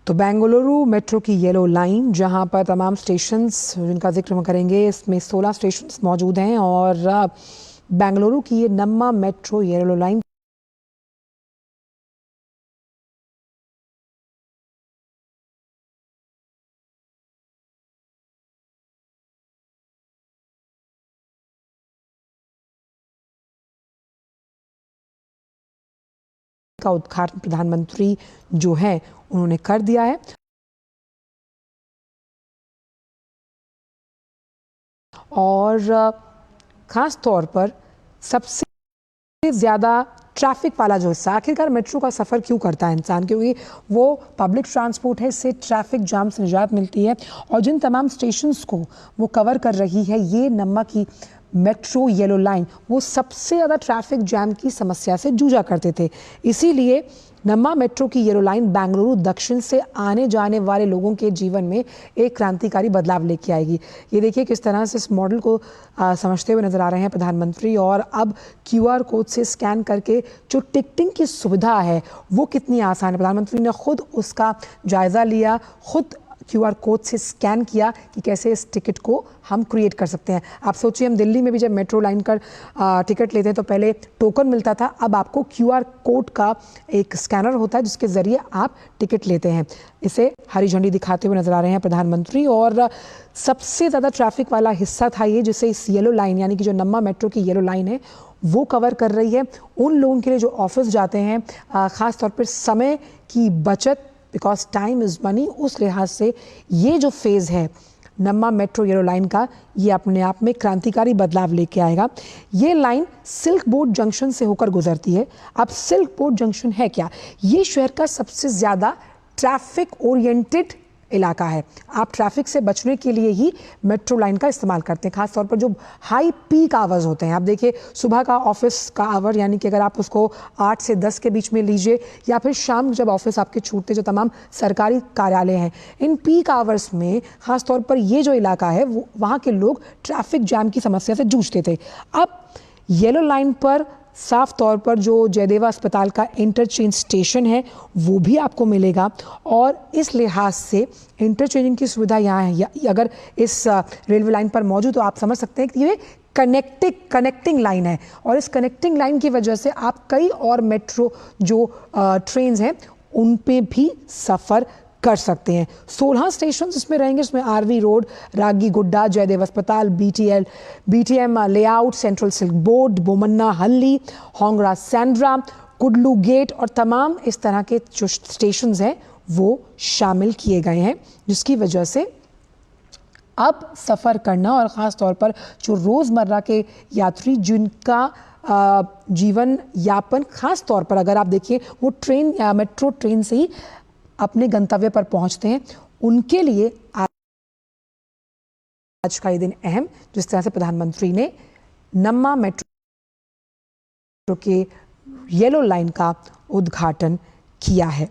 तो बेंगलुरु मेट्रो की yellow line जहां पर तमाम स्टेशंस जिनका जिक्र हम करेंगे, इसमें 16 स्टेशंस मौजूद हैं और बेंगलुरु की ये नम्मा मेट्रो येलो लाइन का उद्घाटन प्रधानमंत्री जो है उन्होंने कर दिया है और ख़ास तौर पर सबसे ज़्यादा ट्रैफिक वाला जो हिस्सा, आखिरकार मेट्रो का सफ़र क्यों करता है इंसान, क्योंकि वो पब्लिक ट्रांसपोर्ट है, इससे ट्रैफिक जाम से निजात मिलती है। और जिन तमाम स्टेशंस को वो कवर कर रही है ये नम्मा की मेट्रो येलो लाइन, वो सबसे ज़्यादा ट्रैफिक जैम की समस्या से जूझा करते थे। इसीलिए नम्मा मेट्रो की येलो लाइन बेंगलुरु दक्षिण से आने जाने वाले लोगों के जीवन में एक क्रांतिकारी बदलाव लेके आएगी। ये देखिए किस तरह से इस मॉडल को समझते हुए नजर आ रहे हैं प्रधानमंत्री। और अब QR कोड से स्कैन करके जो टिकटिंग की सुविधा है वो कितनी आसान है। प्रधानमंत्री ने खुद उसका जायज़ा लिया, खुद QR कोड से स्कैन किया कि कैसे इस टिकट को हम क्रिएट कर सकते हैं। आप सोचिए, हम दिल्ली में भी जब मेट्रो लाइन का टिकट लेते हैं तो पहले टोकन मिलता था, अब आपको QR कोड का एक स्कैनर होता है जिसके ज़रिए आप टिकट लेते हैं। इसे हरी झंडी दिखाते हुए नजर आ रहे हैं प्रधानमंत्री। और सबसे ज़्यादा ट्रैफिक वाला हिस्सा था ये, जिसे इस येलो लाइन यानी कि जो नम्मा मेट्रो की येलो लाइन है वो कवर कर रही है। उन लोगों के लिए जो ऑफिस जाते हैं, ख़ास तौर पर समय की बचत, बिकॉज टाइम इज़ मनी, उस लिहाज से ये जो फेज़ है नम्मा मेट्रो येलो लाइन का, ये अपने आप में क्रांतिकारी बदलाव लेके आएगा। ये लाइन सिल्क बोर्ड जंक्शन से होकर गुजरती है। अब सिल्क बोर्ड जंक्शन है क्या? ये शहर का सबसे ज़्यादा ट्रैफिक ओरिएंटेड इलाका है। आप ट्रैफिक से बचने के लिए ही मेट्रो लाइन का इस्तेमाल करते हैं, खासतौर पर जो हाई पीक आवर्स होते हैं। आप देखिए, सुबह का ऑफिस का आवर यानी कि अगर आप उसको 8 से 10 के बीच में लीजिए, या फिर शाम जब ऑफिस आपके छूटते, जो तमाम सरकारी कार्यालय हैं, इन पीक आवर्स में खासतौर पर ये जो इलाका है वो वहाँ के लोग ट्रैफिक जैम की समस्या से जूझते थे। अब येलो लाइन पर साफ तौर पर जो जयदेवा अस्पताल का इंटरचेंज स्टेशन है वो भी आपको मिलेगा और इस लिहाज से इंटरचेंजिंग की सुविधा यहाँ है। अगर इस रेलवे लाइन पर मौजूद, तो आप समझ सकते हैं कि ये कनेक्टिंग लाइन है और इस कनेक्टिंग लाइन की वजह से आप कई और मेट्रो जो ट्रेन्स हैं उन पे भी सफ़र कर सकते हैं। 16 स्टेशन इसमें रहेंगे, इसमें RV रोड, रागी गुड्डा, जयदेव अस्पताल, BTM layout, central silk board, Bommanahalli, होंगरा Sandra, कुडलू gate और तमाम इस तरह के जो स्टेशन हैं वो शामिल किए गए हैं, जिसकी वजह से अब सफ़र करना और ख़ास तौर पर जो रोज़मर्रा के यात्री जिनका जीवन यापन ख़ास तौर पर अगर आप देखिए वो ट्रेन या मेट्रो ट्रेन से ही अपने गंतव्य पर पहुंचते हैं, उनके लिए आज का ये दिन अहम, जिस तरह से प्रधानमंत्री ने नम्मा मेट्रो के येलो लाइन का उद्घाटन किया है।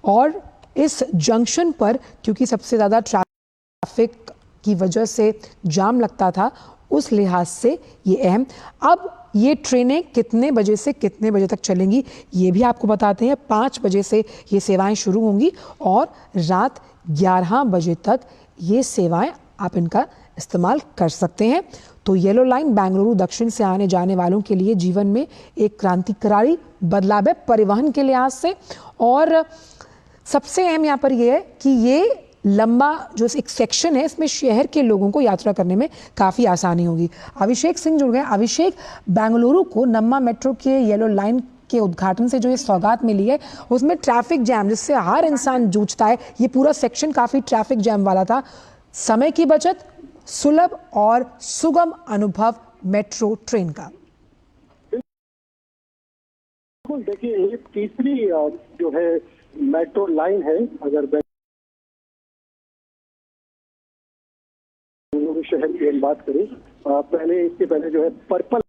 और इस जंक्शन पर क्योंकि सबसे ज़्यादा ट्रैफिक की वजह से जाम लगता था, उस लिहाज से ये अहम। अब ये ट्रेनें कितने बजे से कितने बजे तक चलेंगी ये भी आपको बताते हैं। 5 बजे से ये सेवाएं शुरू होंगी और रात 11 बजे तक ये सेवाएं आप इनका इस्तेमाल कर सकते हैं। तो येलो लाइन बेंगलुरु दक्षिण से आने जाने वालों के लिए जीवन में एक क्रांतिकारी बदलाव है परिवहन के लिहाज से। और सबसे अहम यहाँ पर यह है कि ये लंबा जो एक सेक्शन है, इसमें शहर के लोगों को यात्रा करने में काफ़ी आसानी होगी। अभिषेक सिंह जुड़ गए। अभिषेक, बेंगलुरु को नम्मा मेट्रो के येलो लाइन के उद्घाटन से जो ये सौगात मिली है उसमें ट्रैफिक जैम जिससे हर इंसान जूझता है, ये पूरा सेक्शन काफ़ी ट्रैफिक जैम वाला था। समय की बचत, सुलभ और सुगम अनुभव मेट्रो ट्रेन का। देखिए, ये तीसरी जो है मेट्रो लाइन है। अगर शहर की हम बात करें, पहले इसके पहले जो है पर्पल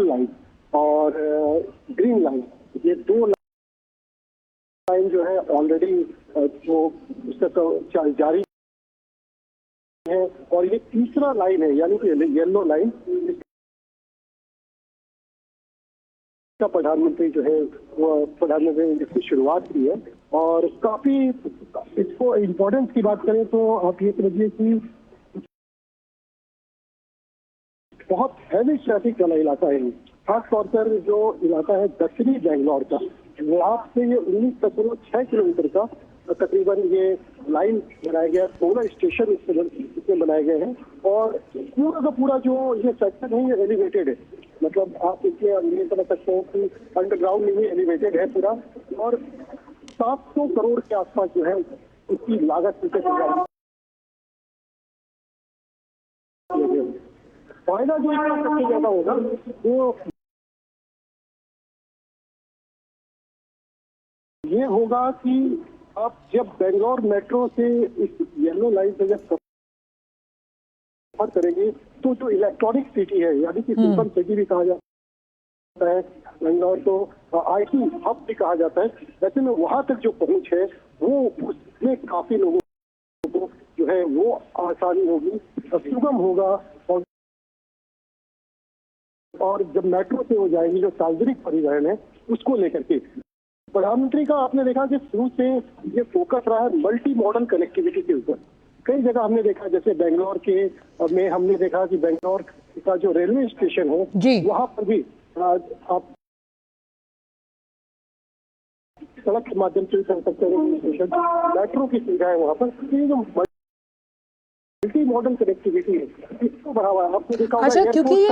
लाइन और ग्रीन लाइन, ये 2 लाइन जो है ऑलरेडी जो उसका जारी है और ये तीसरा लाइन है यानी कि येलो लाइन। का प्रधानमंत्री जो है वो प्रधानमंत्री ने इसकी शुरुआत की है और काफी इसको इम्पोर्टेंस की बात करें तो आप ये समझिए कि बहुत हैवी ट्रैफिक वाला इलाका है। खास तौर पर जो इलाका है दक्षिणी बेंगलोर का, वहाँ से ये 19.6 किलोमीटर का तकरीबन ये लाइन बनाया गया, 16 स्टेशन इसमें बनाए गए हैं और पूरा का पूरा जो ये सेक्शन है ये एलिवेटेड है। मतलब आप इसमें ये समझ सकते हो कि अंडरग्राउंड में ही एलिवेटेड है पूरा और 700 करोड़ के आसपास जो है उसकी लागत फायदा जो इसका सबसे ज्यादा होगा वो ये होगा कि आप जब बेंगलोर मेट्रो से इस येलो लाइन से जब सफर करेंगे तो जो इलेक्ट्रॉनिक सिटी है यानी कि सुपर सिटी भी कहा जाता है, बेंगलोर को IT हब भी कहा जाता है, वैसे में वहां तक जो पहुंच है वो उसमें काफी लोगों को जो है वो आसानी होगी, सुगम होगा और जब मेट्रो से हो जाएगी जो सार्वजनिक परिवहन है उसको लेकर के प्रधानमंत्री का आपने देखा कि शुरू से ये फोकस रहा है मल्टी मॉडल कनेक्टिविटी के ऊपर। कई जगह हमने देखा जैसे बेंगलोर के में हमने देखा कि बेंगलोर का जो रेलवे स्टेशन है वहां पर भी आप सड़क के माध्यम से कर सकते हैं रेलवे स्टेशन, मेट्रो की सुविधा है वहां पर। ये जो मल्टी मॉडल कनेक्टिविटी है इसको बढ़ावा है। आपने देखा अच्छा, क्योंकि ये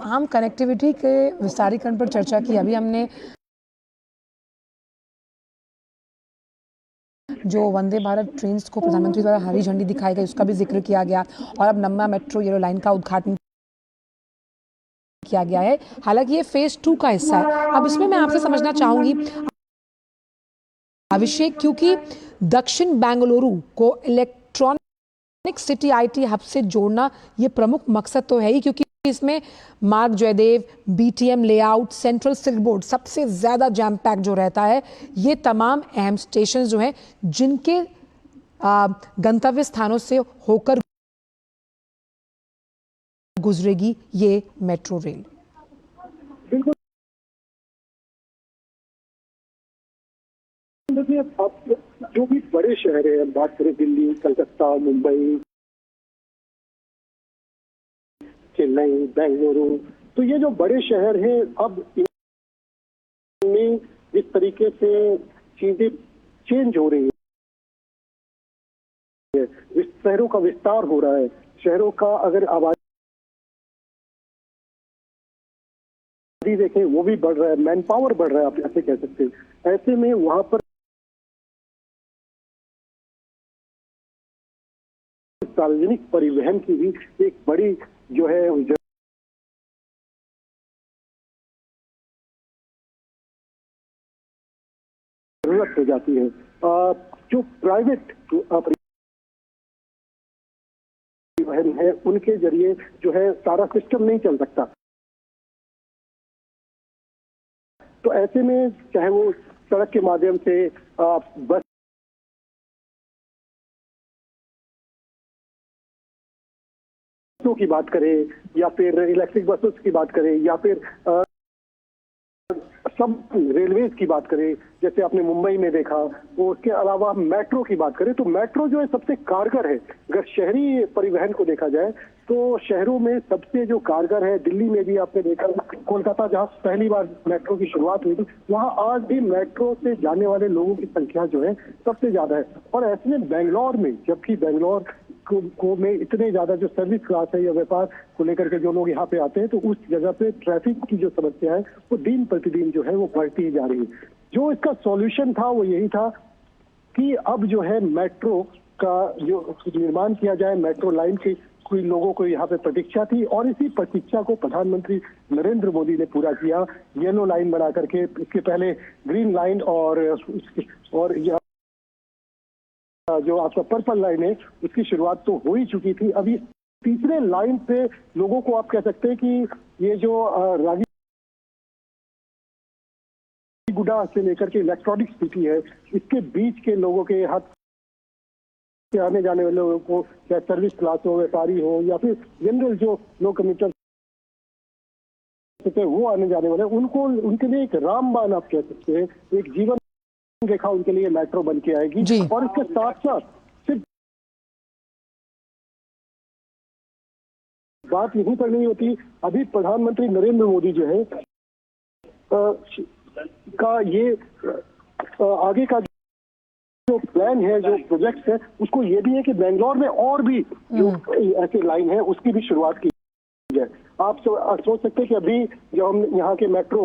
हम कनेक्टिविटी के विस्तारीकरण पर चर्चा की, अभी हमने जो वंदे भारत ट्रेन्स को प्रधानमंत्री द्वारा हरी झंडी दिखाई गई उसका भी जिक्र किया गया और अब नम्मा मेट्रो येलो लाइन का उद्घाटन किया गया है। हालांकि ये फेज 2 का हिस्सा है। अब इसमें मैं आपसे समझना चाहूंगी अभिषेक, क्योंकि दक्षिण बेंगलुरु को इलेक्ट्रॉनिक सिटी IT हब से जोड़ना ये प्रमुख मकसद तो है ही, क्योंकि इसमें मार्ग Jayadeva, BTM layout, central silk board सबसे ज्यादा जैम पैक जो रहता है, ये तमाम अहम स्टेशन जो हैं जिनके गंतव्य स्थानों से होकर गुजरेगी ये मेट्रो रेल। बिल्कुल, देखिए आप जो भी बड़े शहर है, बात करें दिल्ली, कलकत्ता, मुंबई, चेन्नई, बेंगलुरु, तो ये जो बड़े शहर हैं अब इनमें जिस तरीके से चीजें चेंज हो रही है, शहरों का विस्तार हो रहा है, शहरों का अगर आबादी देखें वो भी बढ़ रहा है, मैन पावर बढ़ रहा है, आप ऐसे कह सकते हैं। ऐसे में वहां पर सार्वजनिक परिवहन की भी एक बड़ी जो है जरूरत हो जाती है। जो प्राइवेट परिवहन है उनके जरिए जो है सारा सिस्टम नहीं चल सकता, तो ऐसे में चाहे वो सड़क के माध्यम से बस की बात करें या फिर इलेक्ट्रिक बसों की बात करें या फिर सब रेलवेज की बात करें, जैसे आपने मुंबई में देखा, वो उसके अलावा मेट्रो की बात करें तो मेट्रो जो है सबसे कारगर है। अगर शहरी परिवहन को देखा जाए तो शहरों में सबसे जो कारगर है, दिल्ली में भी आपने देखा, कोलकाता जहां पहली बार मेट्रो की शुरुआत हुई थी वहां आज भी मेट्रो से जाने वाले लोगों की संख्या जो है सबसे ज्यादा है। और ऐसे में बेंगलोर में, जबकि बेंगलोर को में इतने ज्यादा जो सर्विस क्लास है या व्यापार को लेकर के जो लोग यहाँ पे आते हैं, तो उस जगह पे ट्रैफिक की जो समस्या है वो दिन प्रतिदिन जो है वो बढ़ती ही जा रही है। जो इसका सॉल्यूशन था वो यही था कि अब जो है मेट्रो का जो निर्माण किया जाए, मेट्रो लाइन की कोई लोगों को यहाँ पे प्रतीक्षा थी और इसी प्रतीक्षा को प्रधानमंत्री नरेंद्र मोदी ने पूरा किया, येलो लाइन बना करके। इसके पहले ग्रीन लाइन और जो आपका पर्पल लाइन है उसकी शुरुआत तो हो ही चुकी थी। अभी तीसरे लाइन पे लोगों को आप कह सकते हैं कि ये जो गुडा से लेकर के इलेक्ट्रॉनिक सिटी है, इसके बीच के लोगों के हाथ से आने जाने वाले लोगों को, चाहे सर्विस क्लास हो, व्यापारी हो या फिर जनरल जो लो कम्यूटर सकते हैं वो आने जाने वाले, उनको उनके लिए एक रामबाण आप कह सकते हैं, एक जीवन रेखा उनके लिए मेट्रो बन के आएगी। जी। और इसके साथ साथ सिर्फ बात यहीं पर नहीं होती, अभी प्रधानमंत्री नरेंद्र मोदी जो है का ये आगे का जो प्लान है, जो प्रोजेक्ट्स है, उसको ये भी है कि बेंगलोर में और भी जो ऐसे लाइन है उसकी भी शुरुआत की जाए। आप सोच सकते हैं कि अभी जो हम यहाँ के मेट्रो